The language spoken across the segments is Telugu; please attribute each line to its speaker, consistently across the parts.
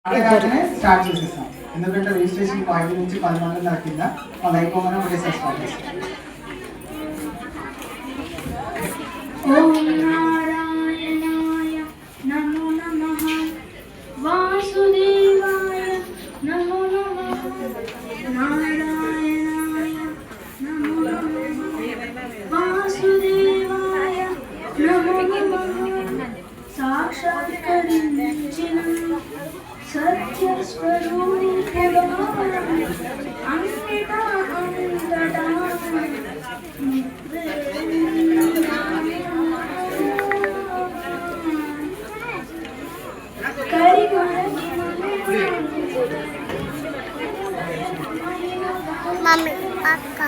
Speaker 1: స్టార్ట్ చేసేస్తాం. ఎందుకంటే రిజిస్ట్రేషన్ 5 నుంచి 10 మంది ఉన్నారు కింద. వాళ్ళు అయిపోగానే ఒకటేసారి స్టార్ట్ చేస్తాం.
Speaker 2: ఓం నారాయణాయ నమో నమః వాసుదేవాయ నమో నమః నారాయణాయ నమో నమః వాసుదేవాయ నమో నమః సాక్షాత్కరించిన సత్య స్వరూపుడా అంకిత అంతటా
Speaker 3: మమ్మీ అక్క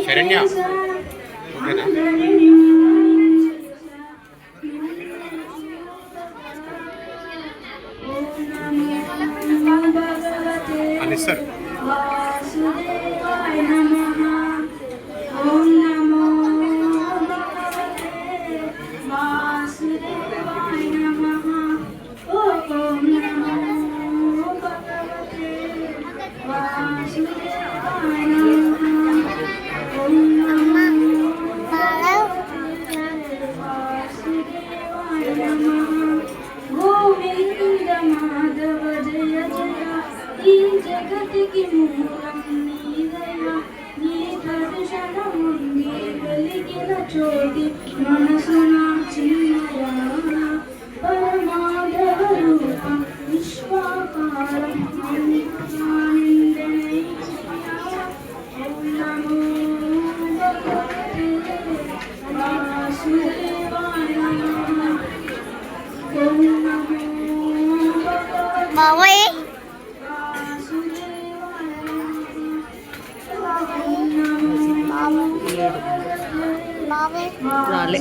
Speaker 4: శరణ్య అని సార్
Speaker 2: వాసుదేవాయ నమః ఓం నమో భగవతే వాసుదేవాయ నమః ఓం నమో భగవతే వాసుదేవాయ నమః ఓం నమో వాసుదేవాయ నమః గోవింద మాధవ జయ జయ ఈ జగతికి మూలం నీదయ నీ దర్శనము నీ వెలిగిన చోటి మనసున చిన్నయ పరమాధవ రూపం విశ్వాకారం ఆనందనై ఓం నమో భగవతే వాసుదేవాయ నమః ఓం నమో భగవతే
Speaker 3: బాబాయ్
Speaker 2: రాలే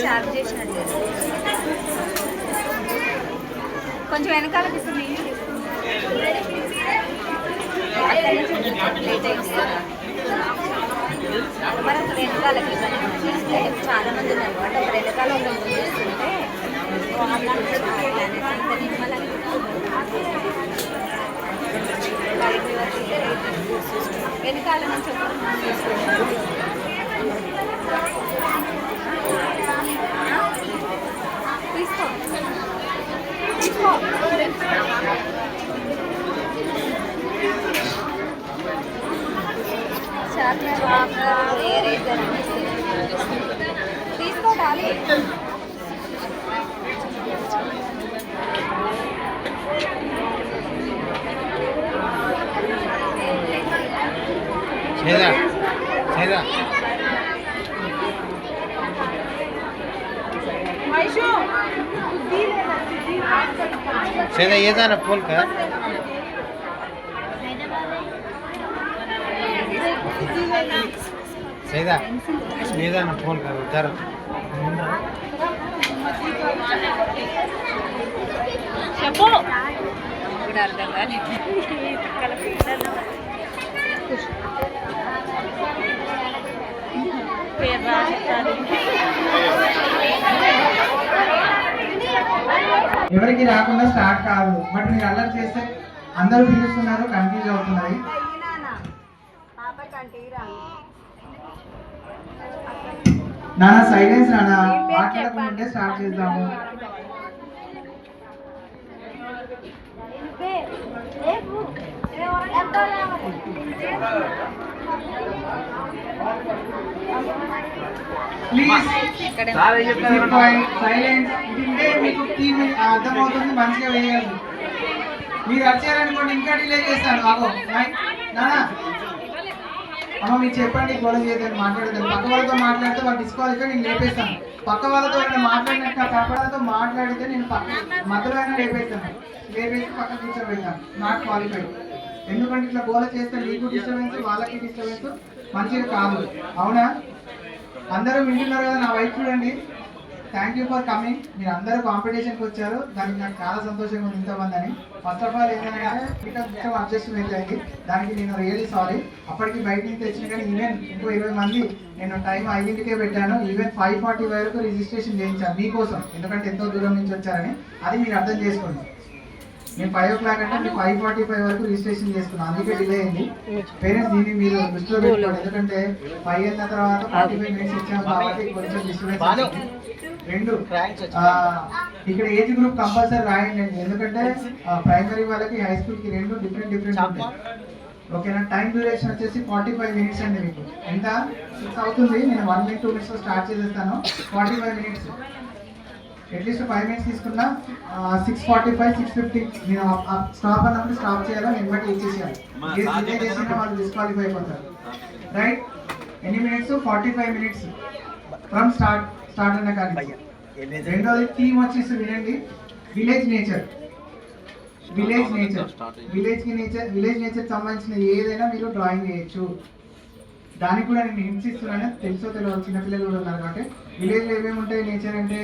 Speaker 5: షార్ప్ చేసినట్టు కొంచెం వెనకాల కూర్చుని లేట్ అయింది మరి అక్కడ వెనకాలకి చాలా మంది ఉన్నారు అంటే ఒక వెనకాల చేస్తుంటే వెనకాల నుంచి తీసుకో తీసుకో తీసుకోవాలి
Speaker 4: చేదా చేదా सीधा ये था ना फूल का सीधा ये था ना फूल का उधर
Speaker 5: చెప్పు కూడా అర్థం కాలేదు పేరు రాస్తారు
Speaker 1: ఎవరికి రాకుండా స్టార్ట్ కాదు. బట్ మీరు అల్లరి చేస్తే అందరూ పిలుస్తున్నారు, కన్ఫ్యూజ్ అవుతున్నాయి. నానా సైలెన్స్ నానా, మాట్లాడకుండా స్టార్ట్ చేద్దాము. Please silence. ఇదే మీకు టీమ్ అర్థమవుతుంది, మంచిగా వేయగలరు. మీరు వచ్చారనుకోండి ఇంకా డిలే చేస్తాను. బాబు నానా అమ్మ మీరు చెప్పండి, గొడవ చేయదని మాట్లాడతాను. పక్క వాళ్ళతో మాట్లాడితే వాళ్ళు డిస్క్వాలిఫై, నేను లేపేస్తాను. పక్క వాళ్ళతో మాట్లాడినట్టు పక్క వాళ్ళతో మాట్లాడితే నేను పక్క మధ్యలో అయినా లేపేస్తాను. లేపేసి పక్క కూర్చోబెడతాను, నాట్ క్వాలిఫైడ్. ఎందుకంటే ఇట్లా గోల చేస్తే మీకు డిస్టర్బెన్స్, వాళ్ళకి డిస్టర్బెన్స్, మంచిగా కాదు. అవునా? అందరూ వింటున్నారు కదా, నా వైపు చూడండి. Thank you for coming. మీరు అందరూ కాంపిటీషన్కి వచ్చారు, దానికి నాకు చాలా సంతోషంగా ఉంది ఇంతమంది అని. ఫస్ట్ ఆఫ్ ఆల్ ఏంటంటే ఇక్కడ కొంచెం అడ్జస్ట్మెంట్ అయింది, దానికి నేను రియల్లీ సారీ. అప్పటికి బయట నుంచి తెచ్చిన కానీ ఈవెన్ ఇంకో 20 మంది నేను టైం 5కే పెట్టాను. ఈవెన్ 5:40 వరకు రిజిస్ట్రేషన్ చేయించాను మీకోసం, ఎందుకంటే ఎంతో దూరం నుంచి వచ్చారని. అది మీరు అర్థం చేసుకోండి. నేను 5 o'clock అంటే మీరు 5:45 వరకు రిజిస్ట్రేషన్ చేసుకున్నాను, అందుకే డిలే అయింది. పేరెంట్స్ దీన్ని మీరు దృష్టిలో పెట్టుకోండి, ఎందుకంటే 5 అయిన తర్వాత 45 minutes ఇచ్చాము కాబట్టి కొంచెం డిస్టర్బెన్స్. 2 ఇక్కడ ఏజ్ గ్రూప్ కంపల్సరీ రాయండి, ఎందుకంటే ప్రైమరీ వాళ్ళకి హై స్కూల్కి 2 డిఫరెంట్ ఉంటాయి. ఓకేనా? టైం డ్యూరేషన్ వచ్చేసి 45 minutes అండి. మీకు ఎంత 6 అవుతుంది, నేను 1 minute 2 minutes స్టార్ట్ చేసేస్తాను. 45 minutes, అట్లీస్ట్ 5 minutes తీసుకున్నా 6:45 6:50 నేను స్టాప్ అన్నప్పుడు స్టాప్ చేయాలా, నేను బట్టి ఇచ్చేసేయాలి. డిలే చేసినా వాళ్ళు డిస్క్వాలిఫై అయిపోతారు. రైట్? ఎన్ని మినిట్స్? 45 minutes ఫ్రమ్ స్టార్ట్ అన్న కానీ. రెండోది థీమ్ వచ్చేసి వినండి, విలేజ్ నేచర్. విలేజ్ నేచర్ సంబంధించిన ఏదైనా మీరు డ్రాయింగ్ చేయొచ్చు. దానికి కూడా నేను హింట్స్ ఇస్తున్నాను, తెలుసో తెలియదు, చిన్నపిల్లలు కూడా ఉన్నారు కాబట్టి. విలేజ్లో ఏమేమి ఉంటాయి నేచర్ అంటే,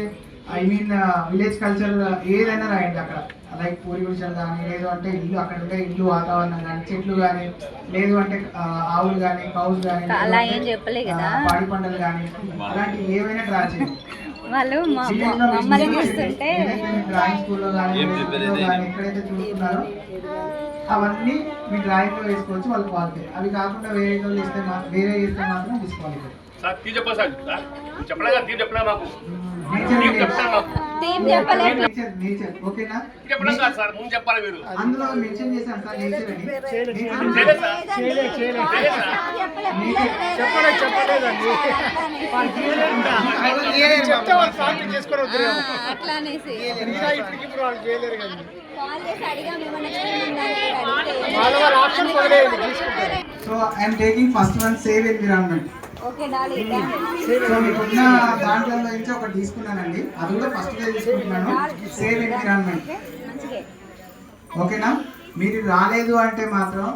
Speaker 1: ఐ మీన్ విలేజ్ కల్చర్ ఏదైనా రాయండి అక్కడ. లైక్ పూరి గుడిసెలు కానీ, లేదు అంటే ఇల్లు, అక్కడ ఉండే ఇల్లు వాతావరణం కానీ, చెట్లు కానీ, లేదు అంటే ఆవులు కానీ, కౌస్ కానీ, పాడి పంటలు కానీ, అలాంటివి ఏవైనా డ్రా చేయండి.
Speaker 5: వాళ్ళు మమ్మల్ని చూస్తుంటే
Speaker 1: డ్రాయింగ్ స్కూల్లో కానీ ఎక్కడైతే చూస్తున్నారో అవన్నీ మీ డ్రాయింగ్ లో వేసుకోవచ్చు, వాళ్ళు క్వాలిఫై. అవి కాకుండా వేరే చేస్తే మాత్రం డిస్క్వాలిఫై. నేచర్ ఓకేనా? అందులో మెన్షన్ చేశాను సార్ నేచర్ అని. So I'm taking first one, save environment. So మీకున్న దాంట్లో నుంచి ఒకటి తీసుకున్నానండి, అది కూడా ఫస్ట్ డే తీసుకుంటున్నాను, సేవ్ ఎన్విరాన్మెంట్. ఓకేనా? మీరు రాలేదు అంటే మాత్రం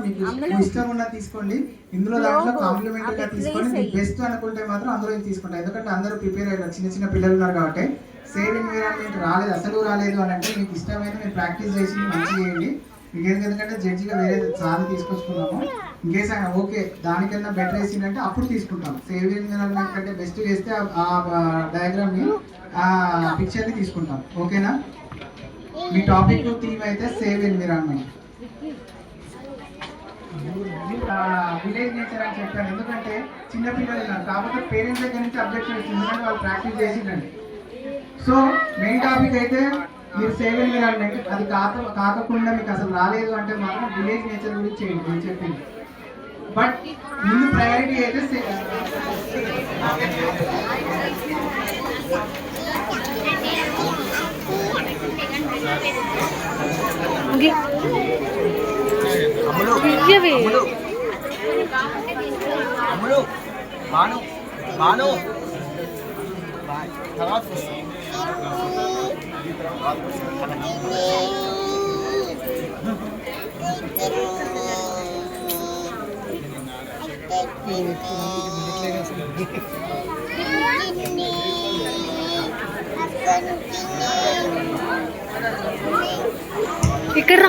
Speaker 1: మీకు ఇష్టం ఉన్నది తీసుకోండి. ఇందులో దాంట్లో కాంప్లిమెంటరీ గా తీసుకోండి. మీకు బెస్ట్ అనుకుంటే మాత్రం అందులో తీసుకుంటాం, ఎందుకంటే అందరూ ప్రిపేర్ అయ్యారు, చిన్న పిల్లలు ఉన్నారు కాబట్టి. సేవ్ ఎన్విరాన్మెంట్ అసలు రాలేదు అని అంటే మీకు ఇష్టమైన మీరు ప్రాక్టీస్ చేసి మంచిగా చేయండి. మీకు ఎందుకంటే జడ్జిగా వేరే సార్ తీసుకొచ్చుకున్నాము. ఇంకేస్ ఆయన ఓకే దానికన్నా బెటర్ వేసిందంటే అప్పుడు తీసుకుంటాం. సేవ్ ఎన్విరాన్మెంట్ కంటే బెస్ట్ వేస్తే ఆ డయాగ్రామ్ని, ఆ పిక్చర్ని తీసుకుంటాం. ఓకేనా? మీ టాపిక్ థీమ్ అయితే సేవ్ ఎన్విరాన్మెంట్. విలేజ్ నేచర్ అని చెప్పాను, ఎందుకంటే చిన్నపిల్లలు ఉన్నారు కాబట్టి పేరెంట్స్ దగ్గర నుంచి అబ్జెక్షన్ వచ్చింది, ఎందుకంటే వాళ్ళు ప్రాక్టీస్ చేసిందండి. సో మెయిన్ టాపిక్ అయితే మీరు సేవ్ ఎన్విరాన్మెంట్. అది కాకుండా మీకు అసలు రాలేదు అంటే మాత్రం విలేజ్ నేచర్ గురించి చేయండి నేను చెప్పింది. బట్ ముందు ప్రయారిటీ అయితే
Speaker 5: ఇక్కడ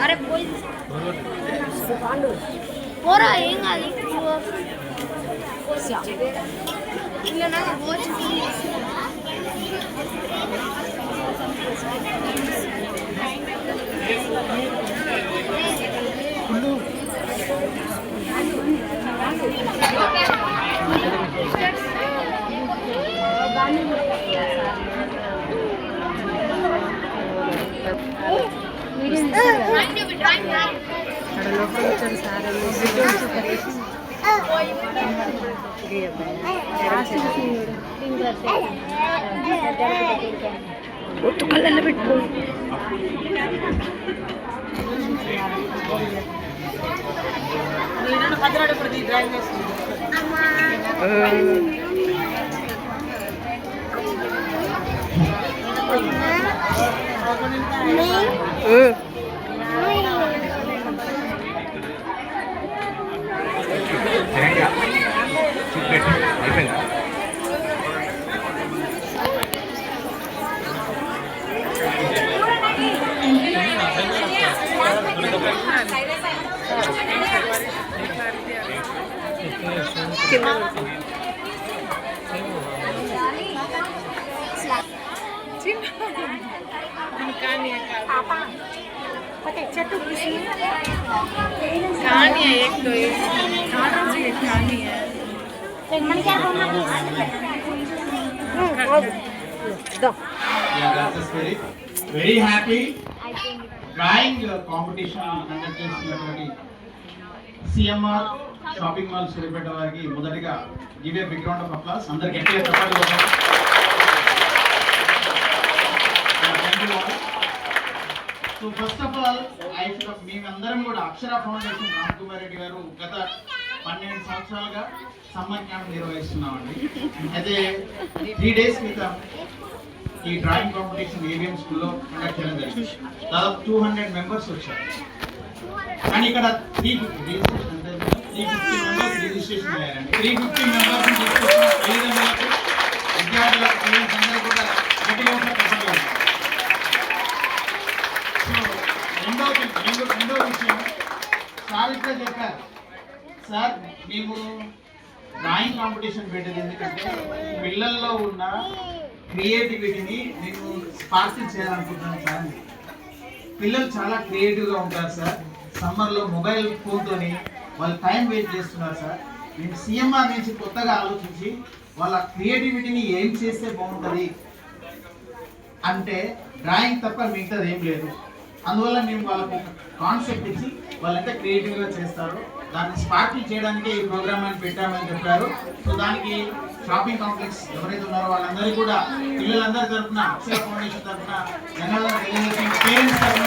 Speaker 5: అరే పోయి పోరా ఏం కాదు ఇలా నాకు పోవచ్చు ఒత్తు కళ్ళల్లో పెట్టుకో
Speaker 4: అయిపోయిందా
Speaker 5: చెట్టు
Speaker 3: कहानी है एक तो ये नाटक से एक कहानी है
Speaker 5: मन क्या
Speaker 1: very happy drawing competition conduct చేస్తున్నటువంటి సిఎంఆర్ షాపింగ్ మాల్ సూర్యాపేట వారికి మొదటిగా give a big round of applause అందరికి గట్టిగా చెప్పండి. సో ఫస్ట్ ఆఫ్ ఆల్ మేమందరం కూడా అక్షర ఫౌండేషన్ రామ్ కుమార్ రెడ్డి గారు గత 12 సంవత్సరాలుగా సమ్మర్ క్యాంప్ నిర్వహిస్తున్నామండి. అయితే 3 days క్రితం ఈ డ్రాయింగ్ కాంపిటీషన్ ఏవిఎం స్కూల్లో కండక్ట్ చేయడం జరిగింది. దాదాపు 200 మెంబర్స్ వచ్చారు. కానీ ఇక్కడ 350 మెంబర్స్ రిజిస్ట్రేషన్ అయ్యారండి. 350 మెంబర్స్ తల్లిదండ్రులకు విద్యార్థులకు పేరెంట్స్ అందరూ కూడా గట్టిగా చెప్పగలరు. సో రెండో విషయం సార్ ఇప్పుడే చెప్పారు. సార్ మేము డ్రాయింగ్ కాంపిటీషన్ పెట్టేది ఎందుకంటే పిల్లల్లో ఉన్న క్రియేటివిటీని నేను స్పార్కిల్ చేయాలనుకుంటున్నాను సార్. పిల్లలు చాలా క్రియేటివ్గా ఉంటారు సార్. సమ్మర్లో మొబైల్ ఫోన్తోని వాళ్ళు టైం వేస్ట్ చేస్తున్నారు సార్. నేను సిఎంఆర్ నుంచి కొత్తగా ఆలోచించి వాళ్ళ క్రియేటివిటీని ఏం చేస్తే బాగుంటుంది అంటే డ్రాయింగ్ తప్ప మిగతాది ఏం లేదు. అందువల్ల మేము వాళ్ళకు కాన్సెప్ట్ ఇచ్చి వాళ్ళంతా క్రియేటివ్గా చేస్తారు. దాన్ని స్పార్కిల్ చేయడానికి ఈ ప్రోగ్రామ్ అని పెట్టామని చెప్పారు. సో దానికి షాపింగ్ కాంప్లెక్స్ ఎవరైతే ఉన్నారో వాళ్ళందరూ కూడా పిల్లలందరి తరఫున అక్షర ఫౌండేషన్ తరఫున పేరెంట్స్ తరఫున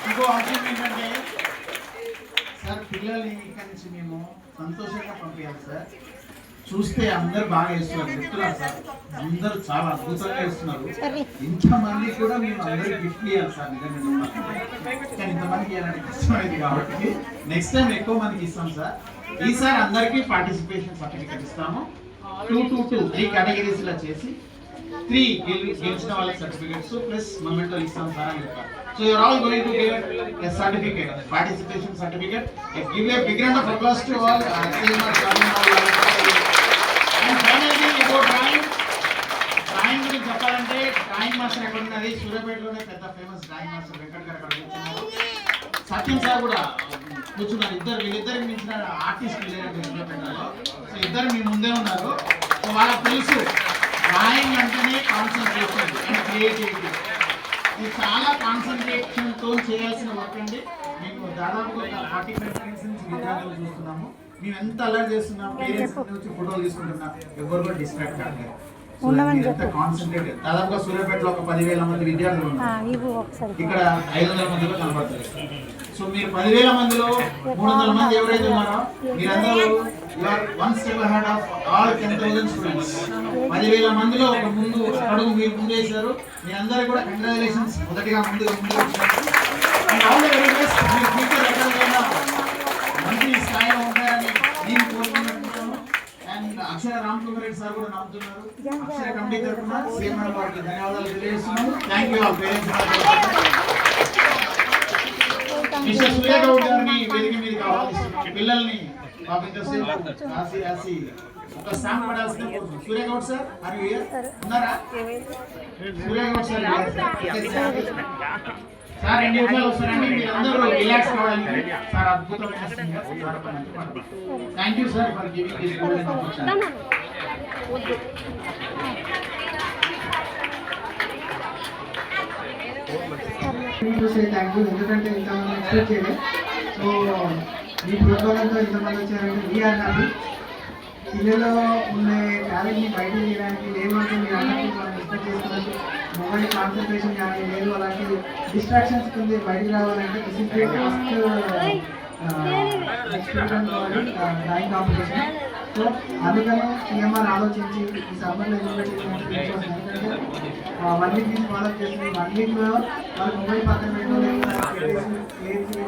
Speaker 1: ఇంకో అంశం ఏంటంటే సార్ పిల్లల్ని ఇక్కడి నుంచి మేము సంతోషంగా పంపించాలి సార్. చూస్తే అందరు బాగా వేస్తున్నారు, చెప్తున్నారు సార్. అందరూ చాలా అద్భుతంగా వేస్తున్నారు. ఇంతమంది కూడా మేము అందరికి గిఫ్ట్ ఇవ్వాలి సార్. నిజంగా కానీ ఇంతమందికి ఇవ్వాలంటే కష్టమైంది కాబట్టి నెక్స్ట్ టైం ఎక్కువ మందికి ఇస్తాం సార్. ఈసారి అందరికీ పార్టిసిపేషన్ సర్టిఫికేట్ ఇస్తాము. 3 కేటగిరీస్ లా చేసి 3 గెలిచిన వాళ్ళకి సర్టిఫికేట్స్ ప్లస్ మొమెంటో ఇస్తాం సార్ అని చెప్పారు. So you are all going to give a certificate, participation certificate. Give a big round of applause to all. And finally, about drawing గురించి చెప్పాలంటే డ్రాయింగ్ మాస్టర్ ఎక్కడ ఉన్నది సూర్యాపేటలోనే పెద్ద ఫేమస్ డ్రాయింగ్ మాస్టర్ వెంకట్ గారు అక్కడ కూర్చున్నారు. సత్యం సార్ కూడా కూర్చున్నారు. వీళ్ళిద్దరికి మించిన ఆర్టిస్ట్ లేరండి సూర్యాపేటలో. సో ఇద్దరు మీ ముందే ఉన్నారు. సో వాళ్ళకి తెలుసు డ్రాయింగ్ అంటేనే కాన్సన్ట్రేషన్ అండ్ క్రియేటివిటీ. ఇది చాలా కాన్సన్ట్రేషన్ తో చేయాల్సిన వర్క్ అండి. మేము దాదాపు 45 minutes నుంచి విద్యార్థులు చూస్తున్నాము. మేము ఎంత అలర్ట్ చేస్తున్నాం, పేరెంట్స్ వచ్చి ఫోటోలు తీసుకుంటున్నాం, ఎవరు కూడా డిస్ట్రాక్ట్ కాలేదు. కాన్సన్ట్రేటెడ్ దాదాపుగా సూర్యాపేటలో ఒక 10,000 మంది విద్యార్థులు ఉన్నారు. ఇక్కడ 500 మందిలో కనబడుతుంది. సో మీరు 10,000 మందిలో 300 మంది ఎవరైతే ఉన్నారో మీరందరూ one step ahead of all 10,000 students. 10,000 మందిలో ఒక ముందు అడుగు మీరు ముందు వేశారు. మీరందరూ కూడా కంగ్రాచులేషన్స్. మొదటిగా ముందు మంచి స్థాయిలో ఉంటాయని నేను కోరుకుంటున్నాను. And Akshara Ram Kumar Reddy sir కూడా నమ్ముతున్నారు. అక్షర కమిటీ తరఫున సీఎంఆర్ గారికి ధన్యవాదాలు తెలియజేస్తున్నాము.
Speaker 6: Thank you parents. మిస్టర్ సూర్యగౌడ్ గారిని వేదిక మీదకి ఆహ్వానిస్తున్నాం. పిల్లల్ని పాప ఇంతసేపు రాసి రాసి ఒక సాంగ్ పడాల్సిన కోరుతున్నాం. సూర్యగౌడ్ సార్ మరియు ఉన్నారా? సూర్యగౌడ్ సార్ సార్ 2 నిమిషాలు వస్తారండి. మీరు అందరూ రిలాక్స్ కావాలి. సార్ అద్భుతమైన singer. Thank you sir for giving this golden opportunity.
Speaker 1: Thank you. ఎందుకంటే ఇంతమంది ఎక్స్పెక్ట్ చేయలేదు. సో మీ ప్రోత్సాహంతో ఇంతమంది వచ్చారంటే వీఆర్ హ్యాపీ. పిల్లల్లో ఉండే టాలెంట్ని బయట తీయడానికి లేదు అంటే మీరు అన్నట్టు మనం ఎక్స్పెక్ట్ చేస్తున్నట్టు మొబైల్ కాన్సన్ట్రేషన్ కానీ లేదు, అలాంటి డిస్ట్రాక్షన్స్ కింద బయటికి రావాలంటే discipline first experiment drawing competition. So అందుకని సీఎంఆర్ ఆలోచించి ఈ సమ్మర్లో ఎందుకంటే 1 వీక్ నుంచి ఫాలో చేసింది. 1 వీక్లో వాళ్ళు మొబైల్ పక్కన పెట్టడం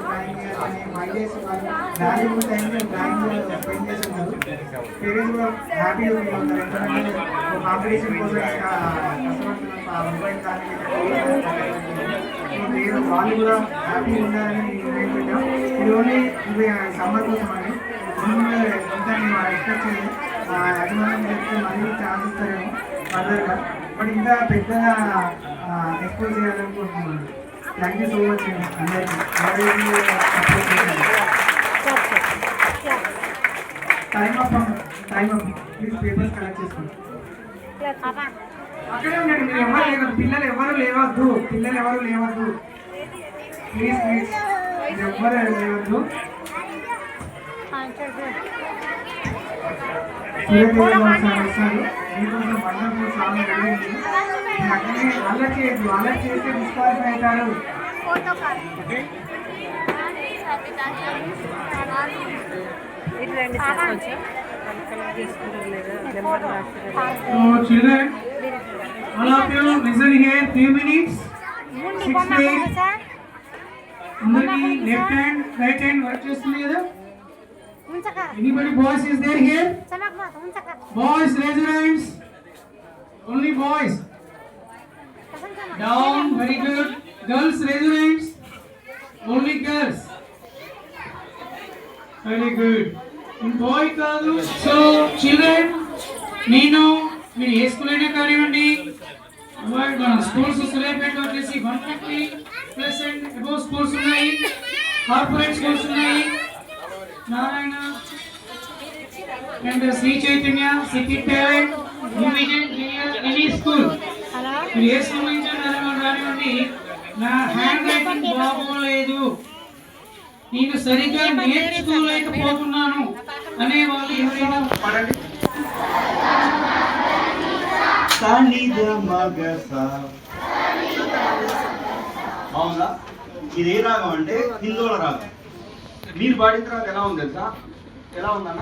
Speaker 1: డ్రాయింగ్ కానీ 5 డేస్ వాళ్ళు వాల్యూబుల్ టైంలో డ్రాయింగ్ స్పెండ్ చేస్తున్నారు. పేరెంట్స్ కూడా హ్యాపీగా ఉన్నారు. ఎందుకంటే కాంపిటీషన్ కోసం కష్టపడుతున్నారు మొబైల్ కానీ వాళ్ళు కూడా హ్యాపీగా ఉండాలని మేము పెట్టాం. ఇది ఓన్లీ ఇది సమ్మర్ కోసం అండి. ఇంకా మేము ఎక్స్పెక్ట్ చేయలేదు. అభిమానం చెప్తే మళ్ళీ ఛాన్స్ ఇస్తారేమో ఫర్దర్గా, బట్ ఇంకా పెద్దగా ఎక్స్పోజ్ చేయాలనుకుంటున్నాను. థ్యాంక్ యూ సో మచ్ అందరికీ. Time up please papers collect చేసుకోండి. అక్కడే ఉండండి. మీరు ఎవరు లేవద్దు. పిల్లలు ఎవరు లేవద్దు. ప్లీజ్ మీరు ఎవ్వరు లేవద్దు. వస్తారు మీకోసం వండర్ఫుల్ సాంగ్ రెడీ ఉంది. అక్కడే అలర్ట్ చేస్తే డిస్క్వాలిఫై అవుతారు. Children, all of you listen here. Few minutes. 6 minutes. అందరికి left hand right hand work చేస్తుంది కదా? Anybody boys is there here? Boys, raise your hands. Only boys. Down, very good. Girls, raise your hands. Only girls. Very good. In boy కాదు. So children, నేను మీరు ఏ స్కూల్ అయినా కానివ్వండి, మన స్కూల్స్ సూర్యాపేటలో వచ్చేసి 150+ అండ్ అబోవ్ స్కూల్స్ ఉన్నాయి. కార్పొరేట్ స్కూల్స్ ఉన్నాయి. Narayana and Sri Chaitanya, City Talent, Division, any school. మీరు ఏ స్కూల్ నుంచి రానివ్వండి, నా హ్యాండ్ రైటింగ్ బాగోలేదు, నేను సరిగ్గా నేర్చుకోలేకపోతున్నాను అనే వాళ్ళు ఎవరైనా పడండి.
Speaker 7: అవునా? ఇది ఏ రాగం అంటే హిందువుల రాగం. మీరు పాడిన తర్వాత ఎలా ఉంది తెలుసా? ఎలా ఉందన్న?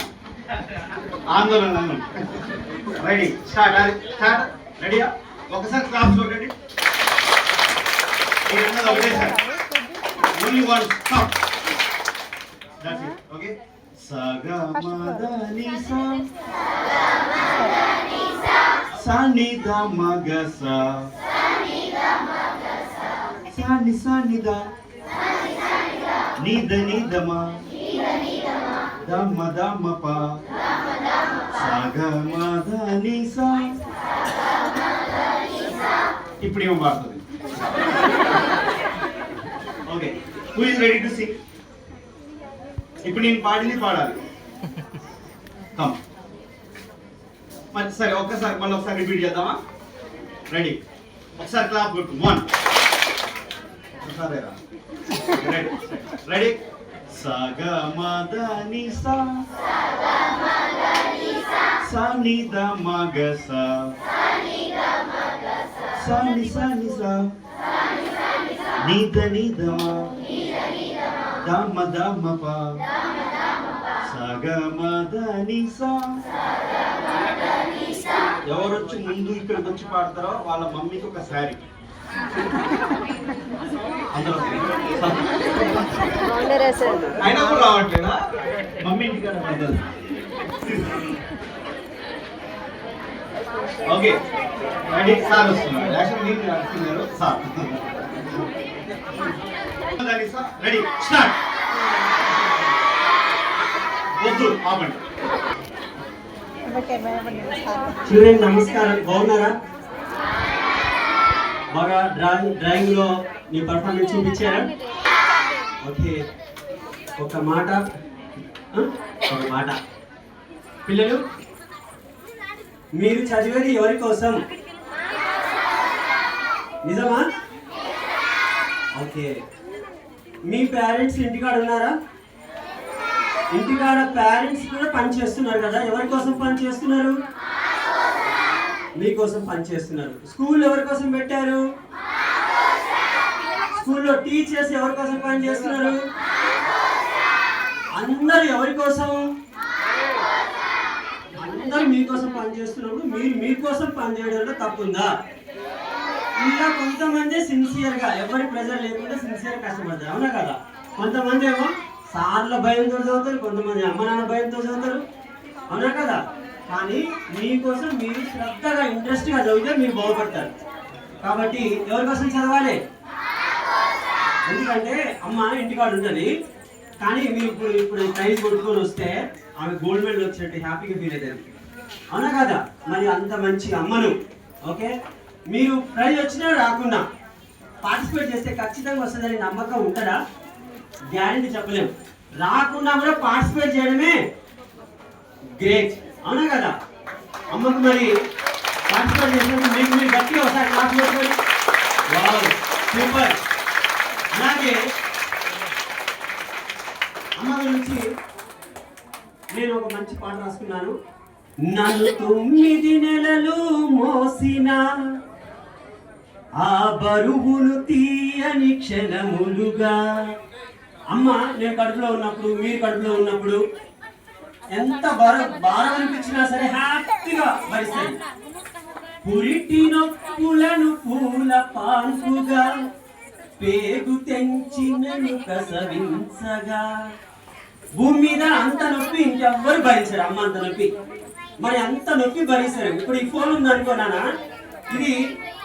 Speaker 7: ఆందోళన. Ready, start. రెడీయా? ఒకసారి క్లాస్ చూడండి. ఒకటేసారి only one stop. That's it. Okay. సగా మదని సా సాని ద మగ సా సాని సాని ద నిద నిదమ దమ దమ ప సగా మదని సా. ఇప్పుడు ఏం పాడుతుంది? Okay, who is ready to sing? ఇప్పుడు నేను పాడింది పాడాలి. కమ్. మరి సరే, మళ్ళీ ఒకసారి రిపీట్ చేద్దామా? రెడీ? ఒకసారి క్లాప్ కొట్టు. 1 ఒకసారి రెడీ. సగ మద ని సా సాని ద మగ సా సాని సాని సా నిద నిదమ దమ దమ ప సగ మద ని సా. ఎవరొచ్చి ముందు ఇక్కడికి వచ్చి పాడతారో వాళ్ళ మమ్మీకి ఒక శారీ. అయినా కూడా రావట్లేదా? మమ్మీ ఇంటికి ఓకే రెడీ సార్ వస్తున్నారు యాక్చువల్లీ మీరు వస్తున్నారు సార్ రెడీ స్టార్ట్ వద్దు ఆపండి
Speaker 8: చిల్డ్రన్ నమస్కారం, బాగున్నారా? బాగా డ్రాయింగ్ లో మీ పర్ఫార్మెన్స్ చూపించారా? ఓకే, ఒక మాట పిల్లలు, మీరు చదివేది ఎవరి కోసం? నిజమా? ఓకే, మీ పేరెంట్స్ ఇంటికాడ ఉన్నారా? ఇంటికాడ పేరెంట్స్ కూడా పని చేస్తున్నారు కదా, ఎవరి కోసం పని చేస్తున్నారు? మీకోసం పని చేస్తున్నారు. స్కూల్ ఎవరి కోసం పెట్టారు? స్కూల్లో టీచర్స్ ఎవరి కోసం పని చేస్తున్నారు? అందరూ ఎవరి కోసం? అందరూ మీకోసం పని చేస్తున్నప్పుడు మీరు మీకోసం పని చేయడంలో తప్పుందా? ఇంకా కొంతమంది సిన్సియర్గా ఎవరి ప్రెజర్ లేకుండా సిన్సియర్గా కష్టపడతారు, అవునా కదా? కొంతమంది ఏమో సార్ల భయంతో చదువుతారు, కొంతమంది అమ్మ నాన్న భయంతో చదువుతారు, అవునా కదా? కానీ మీకోసం మీరు శ్రద్ధగా ఇంట్రెస్ట్గా చదివితే మీరు బాగుపడతారు. కాబట్టి ఎవరి కోసం చదవాలి? ఎందుకంటే అమ్మ ఇంటికాడ ఉంటుంది, కానీ మీరు ఇప్పుడు ప్రైజ్ కొట్టుకొని వస్తే ఆమె గోల్డ్ మెడల్ వచ్చినట్టు హ్యాపీగా ఫీల్ అవుతుంది, అవునా కదా? మరి అంత మంచి అమ్మను ఓకే, మీరు ప్రైజ్ వచ్చినా రాకుండా పార్టిసిపేట్ చేస్తే ఖచ్చితంగా వస్తుందని నమ్మకం ఉంటుందా? గ్యారెంటీ చెప్పలేము. రాకుండా కూడా పార్టిసిపేట్ చేయడమే గ్రేట్, అవునా కదా? అమ్మకు మరి పార్టిసిపేట్ చేసినప్పుడు మీకు మీరు గట్టిగా ఒకసారి క్లాస్ పెట్టుకొని వావ్ సూపర్. అలాగే అమ్మ గురించి నేను ఒక మంచి పాట రాసుకున్నాను. నన్ను 9 నెలలు మోసిన ఆ బరువును తీయని క్షణములుగా. అమ్మ నేను కడుపులో ఉన్నప్పుడు, మీరు కడుపులో ఉన్నప్పుడు ఎంత భారం అనిపించినా సరే హ్యాపీగా భరిస్తుంది. పురిటి నొప్పులను పూల పాన్పుగా పేగు తెంచినను ప్రసవించగా. భూమి మీద అంత నొప్పి ఇంకెవ్వరు భరించరు, అమ్మ అంత నొప్పి. మరి అంత నొప్పి భరిస్తారు. ఇప్పుడు ఈ ఫోన్ ఉందనుకోనా, ఇది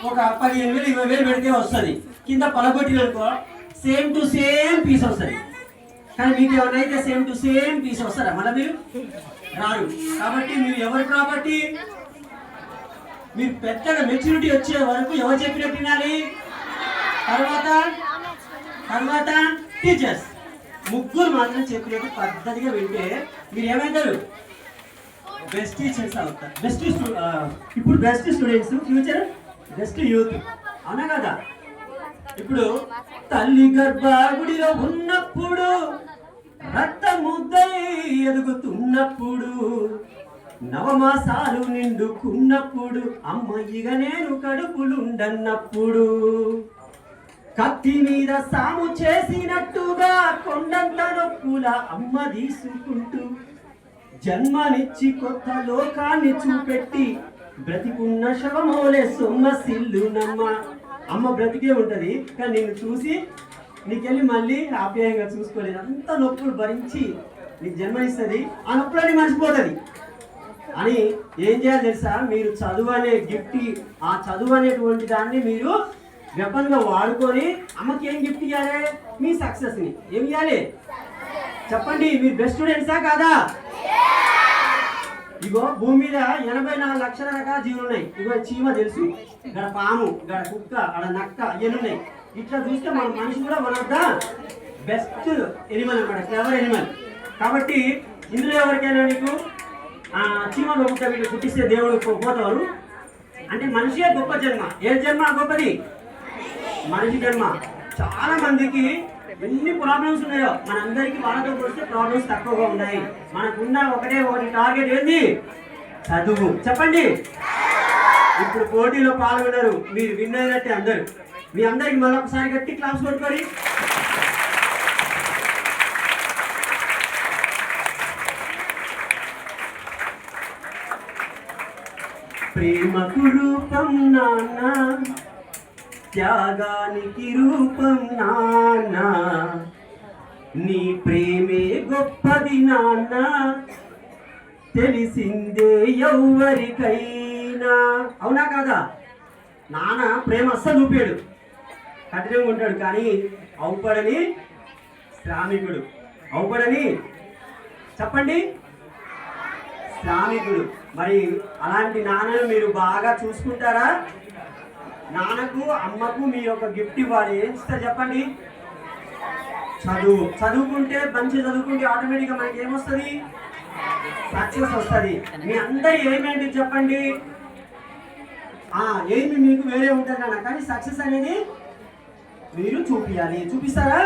Speaker 8: ఒక 15,000 20,000 పెడితే వస్తుంది, కింద పలగొట్టిననుకో సేమ్ టు సేమ్ పీస్ వస్తుంది. కానీ మీకు ఎవరైతే సేమ్ టు సేమ్ పీస్ వస్తారా? మళ్ళీ మీరు రారు. కాబట్టి మీరు ఎవరి ప్రాపర్టీ? మీరు పెద్దగా మెచ్యూరిటీ వచ్చే వరకు ఎవరు చెప్పినట్టు వినాలి? తర్వాత టీచర్స్ ముగ్గురు మాత్రం చెప్పినట్టు పద్ధతిగా వింటే మీరు ఏమవుతారు? బెస్ట్ టీచర్స్ అవుతారు. ఇప్పుడు best students, future best youth, అవునా కదా? ఇప్పుడు తల్లి గర్భగుడిలో ఉన్నప్పుడు, రక్తముద్దై ఎదుగుతున్నప్పుడు, నవమాసాలు నిండుకున్నప్పుడు, అమ్మయ్యగా నేను కడుపులుండన్నప్పుడు, కత్తి మీద సాము చేసినట్టుగా కొండంత నొప్పుల అమ్మ తీసుకుంటూ, జన్మనిచ్చి కొత్త లోకాన్ని చూపెట్టి బ్రతికున్న శవమోలే సొమ్మసిల్లునమ్మ. అమ్మ బ్రతికే ఉంటది, కానీ నేను చూసి నీకెళ్ళి మళ్ళీ ఆప్యాయంగా చూసుకోలేదు. అంత నొప్పులు భరించి నీకు జన్మనిస్తుంది, ఆ నొప్పులని మర్చిపోతుంది. అని ఏం చేయాలి తెలుసా? మీరు చదువు అనే గిఫ్ట్, ఆ చదువు అనేటువంటి దాన్ని మీరు వెపన్గా వాడుకొని అమ్మకి ఏం గిఫ్ట్ ఇవ్వాలి? మీ సక్సెస్ని ఏం ఇవ్వాలి చెప్పండి? మీరు బెస్ట్ స్టూడెంట్సా కాదా? ఇగో భూమి మీద 84 లక్షల రకాల జీవులు ఉన్నాయి. ఇగో చీమ తెలుసు, గడ పాము, గడ కుక్క, అడ నక్క, ఇవన్నీ ఉన్నాయి. ఇట్లా చూస్తే మన మనిషి కూడా one of the best Animal అన్నమాట, క్లెవర్ ఎనిమల్. కాబట్టి ఇందులో ఎవరికైనా నీకు చీమలో కుక్క వీళ్ళు పుట్టిస్తే దేవుడు పోతారు అంటే మనిషే గొప్ప జన్మ. ఏ జన్మ గొప్పది? మనిషి జన్మ. చాలా మందికి ఎన్ని ప్రాబ్లమ్స్ ఉన్నాయో మనందరికీ వాళ్ళతో పోలిస్తే ప్రాబ్లమ్స్ తక్కువగా ఉన్నాయి. మనకున్న ఒకటి టార్గెట్ ఏంది? చదువు. చెప్పండి. ఇప్పుడు పోటీలో పాల్గొన్నారు, మీరు విన్ అయినట్టే అందరు. మీ అందరికి మరొకసారి గట్టి క్లాస్ కొట్టుకొని ప్రేమకు రూపం నాన్న, త్యాగానికి రూపం నాన్న, నీ ప్రేమే గొప్పది నాన్న, తెలిసిందే ఎవరికైనా. నాన్న, అవునా కాదా? నాన్న ప్రేమ అస్సలు చూపాడు, కఠినంగా ఉంటాడు, కానీ అవుపడని శ్రామికుడు. అవుపడని చెప్పండి, శ్రామికుడు. మరి అలాంటి నాన్నను మీరు బాగా చూసుకుంటారా? నాన్నకు అమ్మకు మీరు ఒక గిఫ్ట్ ఇవ్వాలి. ఏం ఇస్తారు చెప్పండి? చదువు. చదువుకుంటే మంచి చదువుకుంటే ఆటోమేటిక్గా మనకి ఏమొస్తుంది? సక్సెస్ వస్తుంది. మీ అందరి ఏమేంటి చెప్పండి? ఏమి మీకు వేరే ఉంటుంది నాన్న, కానీ సక్సెస్ అనేది మీరు చూపించాలి. చూపిస్తారా?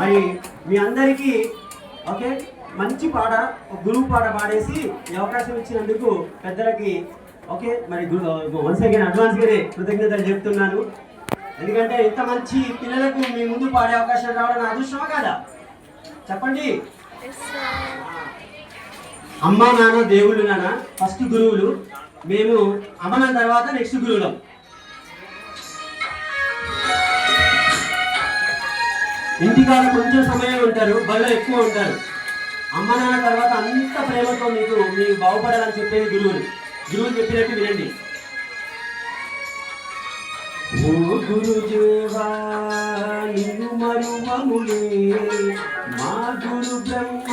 Speaker 8: మరి మీ అందరికీ ఓకే మంచి పాట, గురువు పాట పాడేసి ఈ అవకాశం ఇచ్చినందుకు పెద్దలకి ఓకే మరి వన్స్ అగైన్ అడ్వాన్స్గానే కృతజ్ఞతలు చెప్తున్నాను. ఎందుకంటే ఇంత మంచి పిల్లలకు మీ ముందు పాడే అవకాశం రావడం అదృష్టమా కాదా? చెప్పండి. అమ్మా నాన్న దేవుళ్ళు నాన్న ఫస్ట్ గురువులు, మేము అమ్మ నాన్న తర్వాత నెక్స్ట్ గురువులం. ఇంటికాడ కొంచెం సమయం ఉంటారు, బళ్ళో ఎక్కువ ఉంటారు. అమ్మ నాన్న తర్వాత అంత ప్రేమతో మీకు బాగుపడాలని చెప్పేది గురువులు. గురువులు చెప్పినట్టు వినండి. ఓ గురుదేవా నిన్ను మరువములే, మా గురు బ్రహ్మ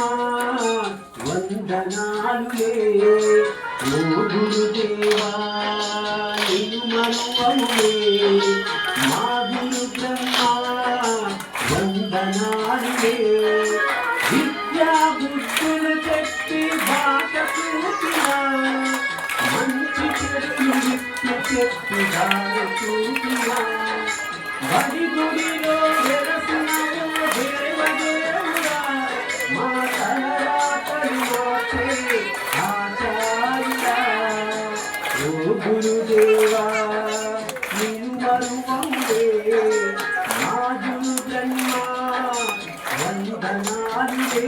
Speaker 8: వందనాలులే. ఓ గురుదేవా నిన్ను మరువములే, మా గురు బ్రహ్మ వందనాలులే. విద్యా బుద్ధులు చెప్పి బాట చూపినా, మంచి చెడులు విప్పి చెప్పి దారి చూపినా, బడి గుడిలో వెలసిన దేవదేవుడా, మా తలరాతలు మార్చే ఆచార్యుడా. ఓ గురుదేవా నిన్ను మరువములే, మా గురు బ్రహ్మ వందనాలులే.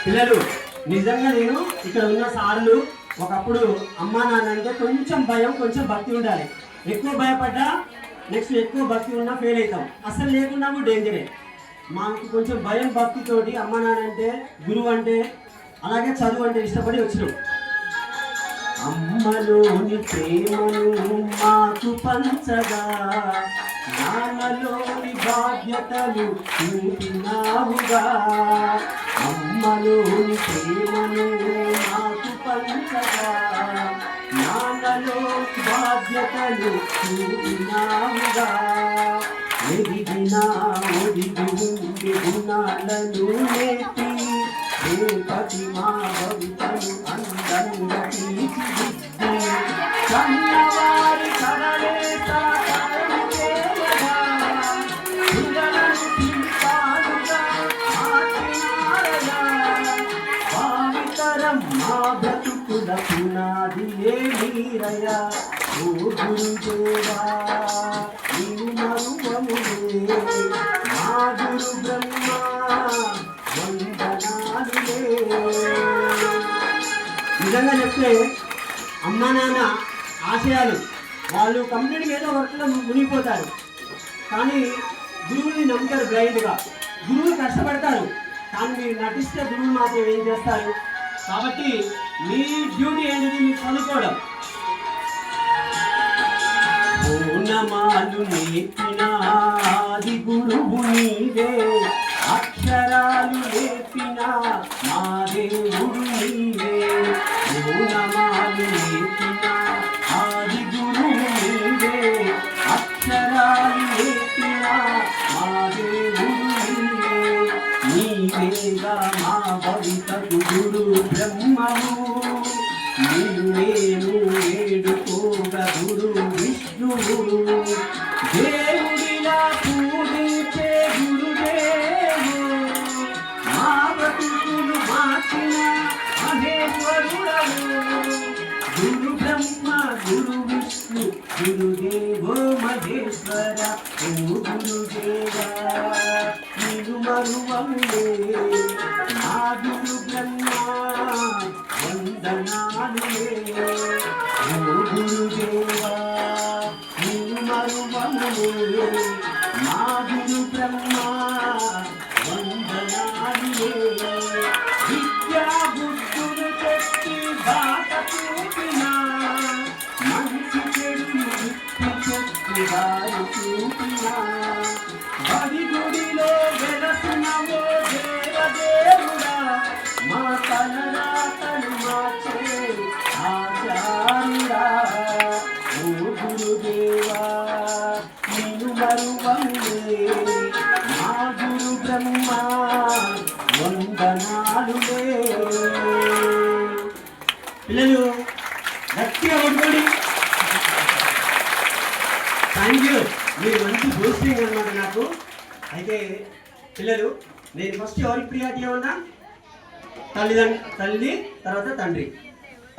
Speaker 8: పిల్లలు నిజంగా నేను ఇక్కడ ఉన్న సార్లు ఒకప్పుడు అమ్మా నాన్న అంటే కొంచెం భయం, కొంచెం భక్తి ఉండాలి. ఎక్కువ భయపడ్డా నెక్స్ట్ ఎక్కువ భక్తి ఉన్నా ఫెయిల్ అవుతాం, అసలు లేకుండా డేంజరే. మాకు కొంచెం భయం భక్తితోటి అమ్మా నాన్న అంటే, గురువు అంటే, అలాగే చదువు అంటే ఇష్టపడి వచ్చినాం. అమ్మలోని ప్రేమను మాకు పంచగా, నాన్నలోని బాధ్యతలు చూపినావుగా. అమ్మలోని ప్రేమను మాకు పంచగా, నాన్నలోని బాధ్యతలు చూపినావుగా. ఎదిగినా ఒదిగి ఉండి గుణాలను నేర్పి, రేపటి మా భవితను అందంగా తీర్చిదిద్ది, కన్నవారి కలలే సాకారం చేయగా, పిల్లలను పిలిపాడుగా మార్చినారగా. భావితరం మా బ్రతుకుల పునాదియే మీరయ్యా. ఓ గురుదేవా నీవు మరువములే, మా గురు బ్రహ్మ వందనాలులే. నిజంగా చెప్తే అమ్మా నాన్న ఆశయాలు వాళ్ళు కంప్లీట్గా ఏదో వర్క్లో మునిగిపోతారు, కానీ గురువుని నమ్ముతారు బ్లైండ్గా. గురువులు కష్టపడతారు, కానీ మీరు నటిస్తే గురువులు మాత్రం ఏం చేస్తారు? కాబట్టి మీ డ్యూటీ ఏంటిది? మీకు చదువుకోవడం. ఓనమాలు నేర్పిన ఆది గురువు నీవే, అక్షరాలు నేర్పిన మా దేవుడు నీవే. ఓనమాలు నేర్పిన ఆది గురువు నీవే, అక్షరాలు నేర్పిన మా దేవుడు నీవే. నీవేగా మా భవితకు గురు బ్రహ్మము, నీవేను వేడుకోగా గురు విష్ణువు. దేవుడిలా పూజించే గురుదేవు, మా బ్రతుకులు మార్చిన మహేశ్వరుడవు. గురు బ్రహ్మ గురు విష్ణు గురుదేవో మహేశ్వర. ఓ గురుదేవా నీవు మరువములే, మా గురు బ్రహ్మ వందనాలులే. ఓ గురుదేవా నీవు మరువములే, మా గురు బ్రహ్మ వందనాలులే. విద్యా బుద్ధులు మా గురు బ్రహ్మ వందనాలులే. పిల్లలు గట్టిగా కొట్టుకోండి. థ్యాంక్ యూ, మీరు మంచి బూస్టింగ్ అన్నమాట నాకు. అయితే పిల్లలు, నేను ఫస్ట్ ఎవరికి ప్రియారిటీ ఉన్నా? తల్లి, తర్వాత తండ్రి,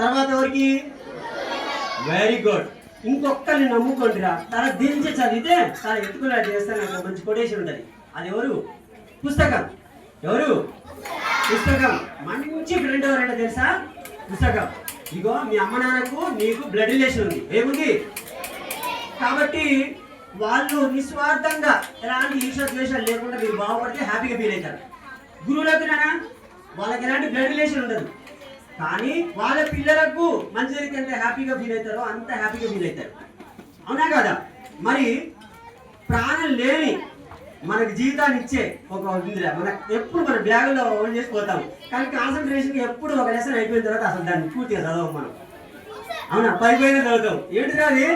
Speaker 8: తర్వాత ఎవరికి? Very good. ఇంకొకరిని నమ్ముకోండిరా. తన దించి చదివితే తన ఎత్తుకునే చేస్తాను. నాకు మంచి కొటేషన్ ఉంటుంది. అది ఎవరు? పుస్తకం. ఎవరు? పుస్తకం. మంచి ఫ్రెండ్ ఎవరంటే తెలుసా? పుస్తకం. ఇగో మీ అమ్మ నాన్నకు నీకు బ్లడ్ రిలేషన్ ఉంది. ఏముంది? కాబట్టి వాళ్ళు నిస్వార్థంగా ఎలాంటి ఈర్ష్యాద్వేషాలు లేకుండా మీరు బాగుపడితే హ్యాపీగా ఫీల్ అవుతారు. గురువులకు నానా వాళ్ళకి ఎలాంటి బ్లడ్ రిలేషన్ ఉండదు, కానీ వాళ్ళ పిల్లలకు మంచి జరిగితే ఎంత హ్యాపీగా ఫీల్ అవుతారో అంత హ్యాపీగా ఫీల్ అవుతారు. అవునా కదా? మరి ప్రాణం లేని మనకు జీవితాన్ని ఇచ్చే ఒక ఇంద్రియ మనకు ఎప్పుడు మన బ్యాగులో ఓన్ చేసిపోతాం, కానీ కాన్సన్ట్రేషన్ ఎప్పుడు ఒక లెసన్ అయిపోయిన తర్వాత అసలు దాన్ని పూర్తిగా చదవం మనం. అవునా? పైపోయిన చదువుతాం. ఏంటిది అది?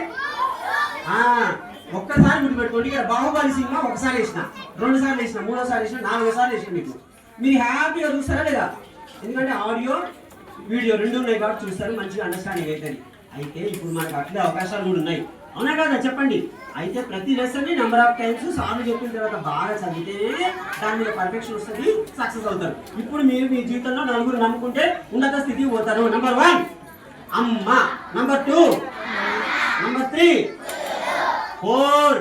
Speaker 8: ఒక్కసారి గుర్తుపెట్టుకోండి. ఇక్కడ బాహుబలి సినిమా ఒకసారి వేసిన, 2 సార్లు వేసిన, 3వ సారి వేసిన, 4వ సారి వేసిన. మీకు మీరు హ్యాపీగా చూస్తారా లేదా? ఎందుకంటే ఆడియో వీడియో 2 ఉన్నాయి కాబట్టి చూస్తారు, మంచిగా అండర్స్టాండింగ్ అవుతుంది. అయితే ఇప్పుడు మనకు అట్లే అవకాశాలు కూడా ఉన్నాయి. అవునా కదా? చెప్పండి. అయితే ప్రతి లెసన్ ని నెంబర్ ఆఫ్ టైమ్స్ సార్లు చెప్పిన తర్వాత బాగా చదివితేనే దాని మీద పర్ఫెక్షన్ వస్తుంది, సక్సెస్ అవుతారు. ఇప్పుడు మీరు మీ జీవితంలో 4 నమ్ముకుంటే ఉన్నత స్థితికి పోతారు. నెంబర్ 1 అమ్మ, నెంబర్ 2, నెంబర్ 3, 4.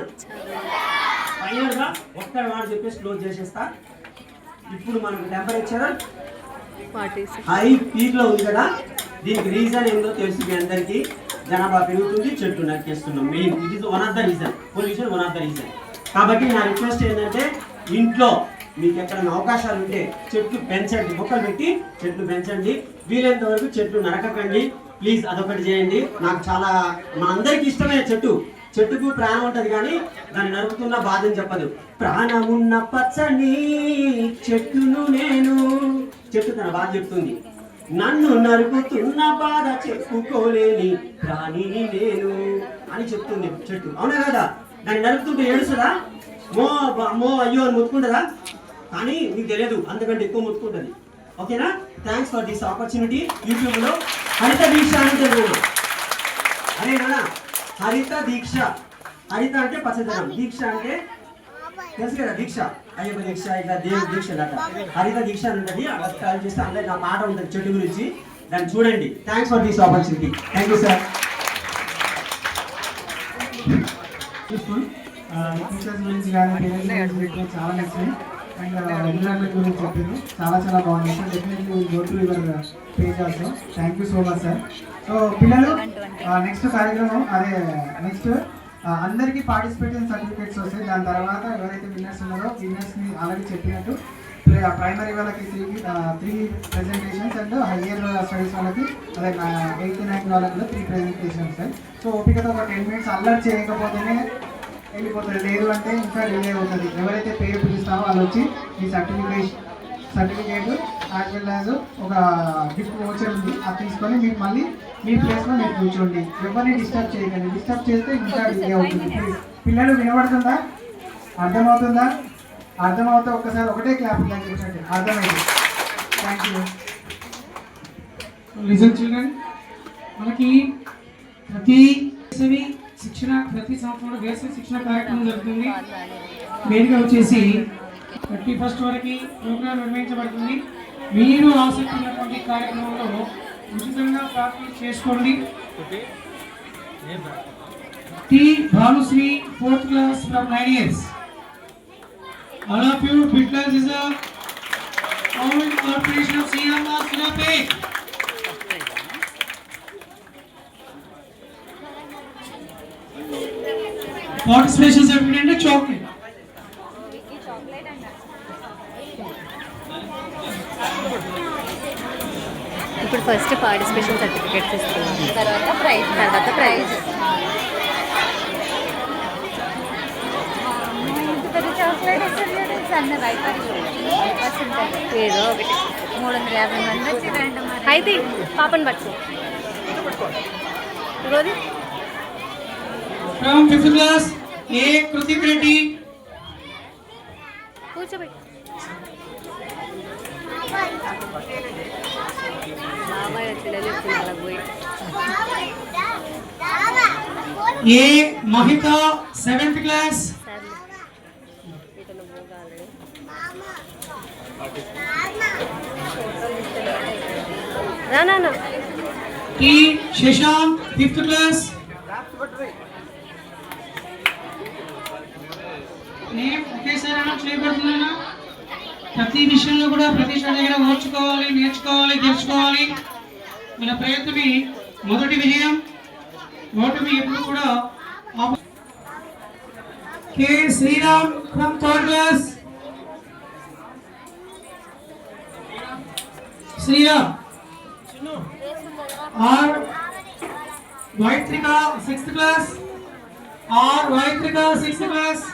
Speaker 8: ఫైనల్ గా ఒక్కరి మాట చెప్పేసి క్లోజ్ చేసేస్తా. ఇప్పుడు మనకు టెంపరేచర్ హై పీక్ లో ఉంది కదా, దీనికి రీజన్ ఏందో తెలుసు మీ అందరికీ. జనాభా పెరుగుతుంది, చెట్లు నరికేస్తున్నాం. Main it is one of the reason. Pollution one of the reason. కాబట్టి నా రిక్వెస్ట్ ఏంటంటే, ఇంట్లో మీకు ఎక్కడైనా అవకాశాలు ఉంటే చెట్లు పెంచండి, మొక్కలు పెట్టి చెట్లు పెంచండి. వీలైనంత వరకు చెట్లు నరకకండి ప్లీజ్. అదొకటి చేయండి. నాకు చాలా, మా అందరికి ఇష్టమైన చెట్టుకు ప్రాణం ఉంటది, కానీ దాన్ని నరుకుతున్న బాధని చెప్పదు. ప్రాణమున్న పచ్చని చెట్టును నేను, చెట్టు తన బాధ చెప్తుంది. నన్ను నరుకుతున్న బాధ చెప్పుకోలేని ప్రాణిని నేను అని చెప్తుంది చెట్టు. అవునా కదా? దాన్ని నరుకుతుంటే ఏడుస్తుందా? మో అయ్యో అని ముట్టుకుంటుందా? కానీ మీకు తెలియదు, అంతకంటే ఎక్కువ ముట్టుకుంటుంది. ఓకేనా? Thanks for this opportunity. YouTube లో హరిత దీక్ష అని తెలుగు. అరే నాన్న, హరిత దీక్ష. హరిత అంటే పచ్చదనం, దీక్ష అంటే తెలుసు కదా, దీక్ష, అయ్యప్ప దీక్ష, ఇట్లా దేవుడి దీక్ష అట. హరిత దీక్ష అని ఉంటుంది. అలా చేస్తే అందరికి నా పాట ఉంటుంది చెట్టు గురించి, దాన్ని చూడండి. Thanks for this opportunity. Thank you sir.
Speaker 1: Teachers గురించి కానీ పేరెంట్స్ గురించి చాలా నచ్చింది. అండ్ ఎన్విరాన్మెంట్ గురించి చెప్పింది, చాలా చాలా బాగుంది sir. Definitely go to your page also. Thank you so much sir. So పిల్లలు, నెక్స్ట్ కార్యక్రమం అదే నెక్స్ట్ అందరికీ పార్టిసిపేషన్ సర్టిఫికేట్స్ వస్తాయి. దాని తర్వాత ఎవరైతే విన్నర్స్ ఉన్నారో విన్నర్స్ని ఆల్రెడీ చెప్పినట్టు ప్రైమరీ వాళ్ళకి 3 ప్రెజెంటేషన్స్ అండ్ హయ్యర్ స్టడీస్ వాళ్ళకి అదే 8th 9th వాళ్ళకి కూడా 3 ప్రెజెంటేషన్స్ వస్తాయి. సో ఓపికతో ఒక 10 minutes అల్లరి చేయకపోతేనే వెళ్ళిపోతుంది, లేదు అంటే ఇంకా డిలే అవుతుంది. ఎవరైతే పేరు పిలుస్తారో వాళ్ళు వచ్చి ఈ సర్టిఫికేట్ యాజ్ వెల్ యాజ్ ఒక గిఫ్ట్ వోచర్ ఉంది, అది తీసుకొని మీరు మళ్ళీ మీ ప్లేస్లో మీరు కూర్చోండి. ఎవరిని డిస్టర్బ్ చేయకండి. డిస్టర్బ్ చేస్తే ఇంకా డిలే అవుతుంది. ప్లీజ్. పిల్లలు వినబడుతుందా? అర్థమవుతుందా? అర్థమవుతా ఒక్కసారి ఒకటే క్లాప్ చెప్పండి, అర్థమైంది. Thank you.
Speaker 9: లిజన్ చిల్డ్రన్, మనకి ప్రతి శిక్షణ ప్రతి సంవత్సరం వేసవి శిక్షణ కార్యక్రమం జరుగుతుంది. మెయిన్గా వచ్చేసి 31st వరకు ప్రోగ్రాం నిర్వహించబడుతుంది. మీరు ఆసక్తి ఉన్నటువంటి కార్యక్రమంలో ఉచితంగా ప్రాక్టీస్ చేసుకోండి. T Bhanushree 4th class from 9 years. All of you, big class is a own corporation of Siyama Sinape. Participation certificate and chocolate.
Speaker 5: ఇప్పుడు ఫస్ట్ పార్టిసిపేషన్ సర్టిఫికేట్స్ ఇస్తున్నాం, తర్వాత ప్రైజ్. చాక్లెట్ ఏదో ఒకటి 350 మంది వచ్చి అయితే పాపని పట్టు.
Speaker 9: From 5th class, A. Kritik Reddy,
Speaker 5: కూర్చోబెట్టి బాబాయ్ పిల్లలు చెప్తున్నారు పోయి
Speaker 9: ఏ మహిత 7th క్లాస్
Speaker 5: నా
Speaker 9: టి శశాంక్ 5th క్లాస్ నేను ఒకేసారి అనౌన్స్ చేయబడుతున్నాను. ప్రతి విషయంలో కూడా ప్రతి దగ్గర ఓర్చుకోవాలి, నేర్చుకోవాలి, తెలుసుకోవాలి. మన ప్రయత్నమే మొదటి విజయం. ఓటమి ఎప్పుడు కూడా K Sriram from 3rd class. Sriram. R Vaitrika 6th class. R Vaitrika 6th class.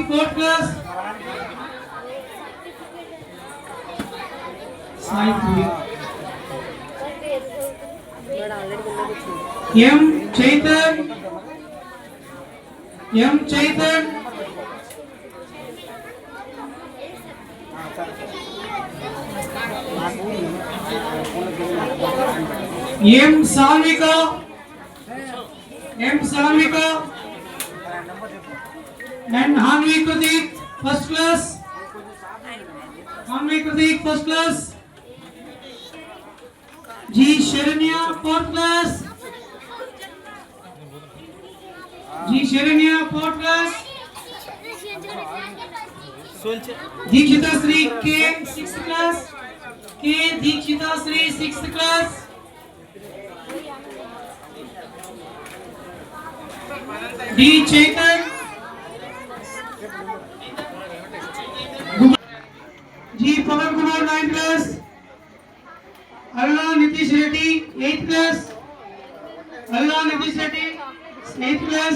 Speaker 9: 4th class. Saitri. M Chaitan. M Chaitan. M Salvika. M Salvika. and Hanvi Pradeep 1st class. Hanvi Pradeep 1st class. G Sharanya 4th class. G Sharanya 4th class. Dikshita Sri K 6th class. K Dikshita Sri 6th class. D Chetan. G Pavan Kumar 9th class. Alla Nitish Reddy 8th class. Alla Nitish Reddy 8th class.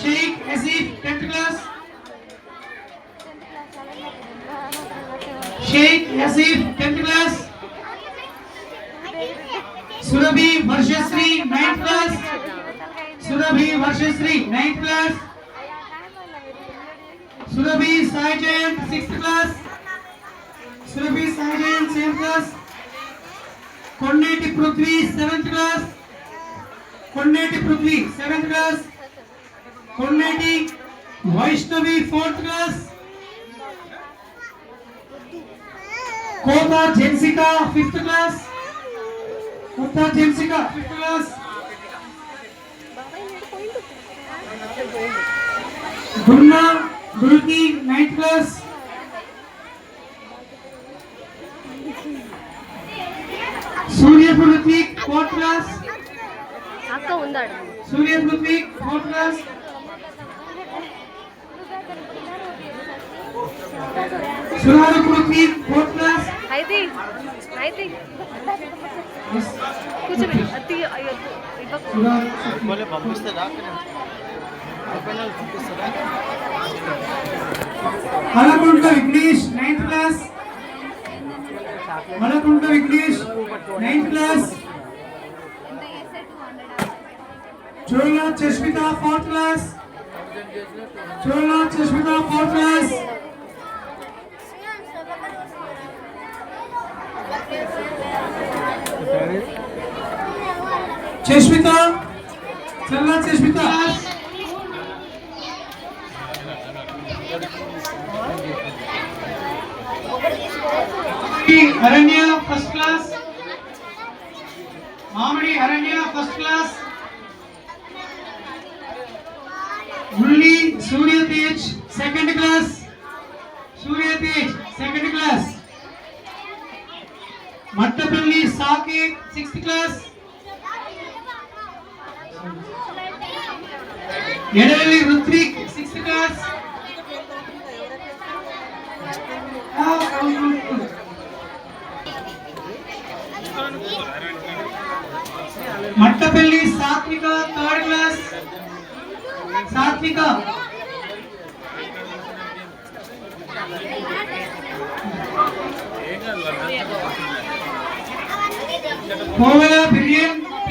Speaker 9: Sheikh Hasif 10th class. Sheikh Hasif 10th class. Surabhi Varshasri 9th class. Surabhi Varshasri 9th class. Surabhi Sajan 6th class. Surabhi Sajan 7th class. Konneti Prithvi 7th class. Konneti Prithvi 7th class. Konneti Vaishnavi 4th class. Kota Jensika 5th class. Kota Jensika 5th class. Gurna Gurki 9th class. Surya Prithvi 4th class.
Speaker 5: అక్క ఉందాడు
Speaker 9: Surya Prithvi 4th class. Surya Prithvi 4th class.
Speaker 5: అయితే
Speaker 9: Yes.
Speaker 5: కూర్చోబెట్టి అత్తి అయ్యో ఇవ్వకు
Speaker 4: बोले పంపిస్తారా పంపిస్తారా
Speaker 9: Malakunta Vignesh 9th class. Malakunta Vignesh 9th class. Chola Chashmita 4th class. Chola Chashmita 4th class. Chashmita. Chola Chashmita. Aranya 1st class. Mamadi Aranya 1st class. Mulli Surya Tej 2nd class. Surya Tej 2nd class. Mattapalli Saket 6th class. Yedalli Ruthvik 6th class. Mattapalli Satvika 3rd class. Satvika. Kovala Biryan P.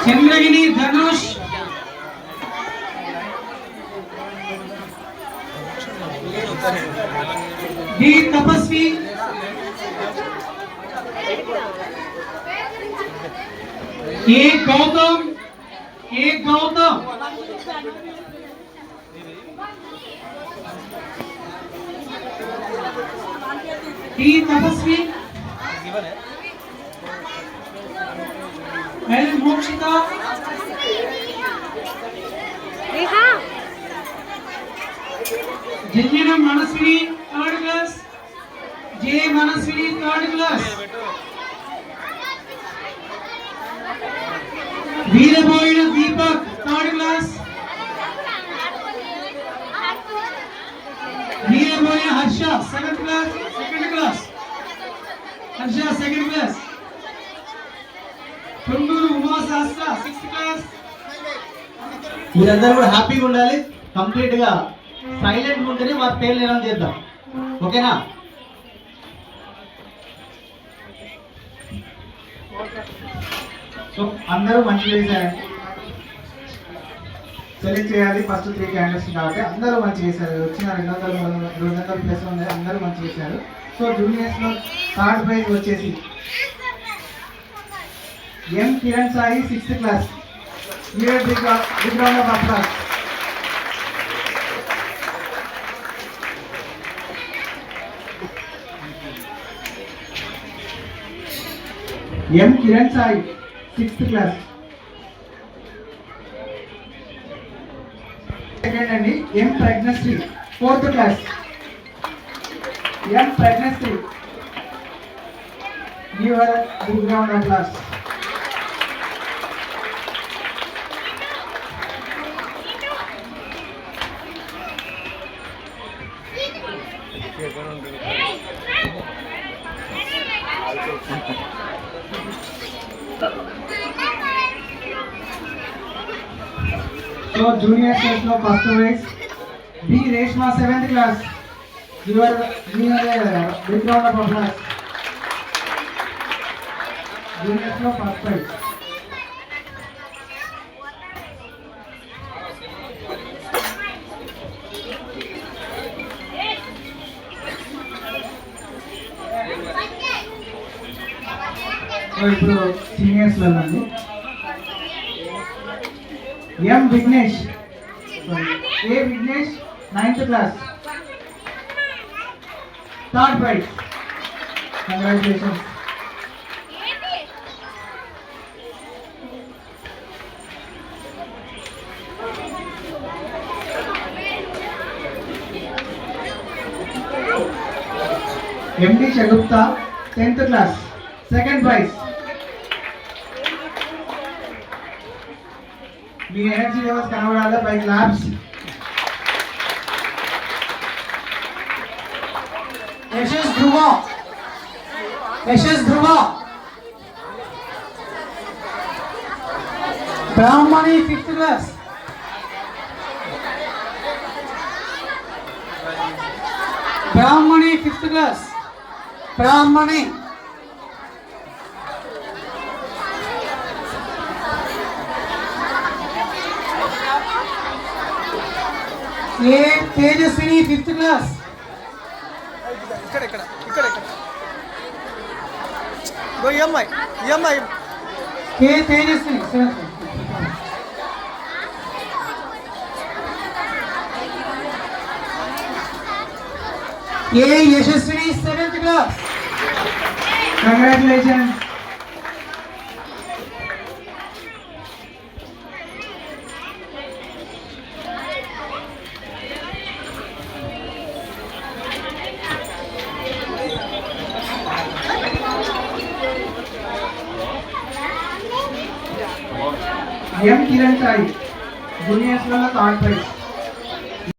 Speaker 9: Chandragiri Dhanush, D Tapaswi, A Gautam, D Tapaswi, L Mokshitha, Janyana Manaswini third class, J Manaswini third class, Veeraboina Deepak third class, Veeraboina Harsha second class, Harsha second class, Tunduru Uma Shastra sixth class.
Speaker 10: మీరందరూ కూడా హ్యాపీగా ఉండాలి. కంప్లీట్ గా సైలెంట్ ఉంటేనే మా పేర్లు అనౌన్స్ చేద్దాం. ఓకేనా?
Speaker 1: సో అందరూ మంచిగా చేశారండి. సెలెక్ట్ చేయాలి ఫస్ట్ 3 క్యాండిడేట్స్ కాబట్టి అందరూ మంచిగా చేశారు. వచ్చిన 200 ప్లస్ ఉన్నాయి, అందరూ మంచిగా చేశారు. సో జూనియర్స్లో థర్డ్ ప్రైజ్ వచ్చేసి M Kiran Sai 6th class. Big round of applause. M Kiran Sai 6th class. Second అండి M Pragnasri 4th class. M Pragnasri, give her big round of applause. So junior stage లో first prize B Reshma 7th class. Big round of applause. Juniors లో ఫస్ట్ ప్రైజ్. సో ఇప్పుడు సీనియర్స్ లో అండి M Vignesh, A Vignesh 9th class, third prize. Congratulations. MD Shagufta 10th class, second praise. Me energy levels కనబడాలి by claps. Yashas Dhruva Brahmani 5th class. Brahmani 5th class. Brahmani A Tejaswini 5th class. K Tejaswini 7th. A Yashaswini 7th class. Congratulations. M Kiran Sai juniors లో థర్డ్ ప్రైజ్.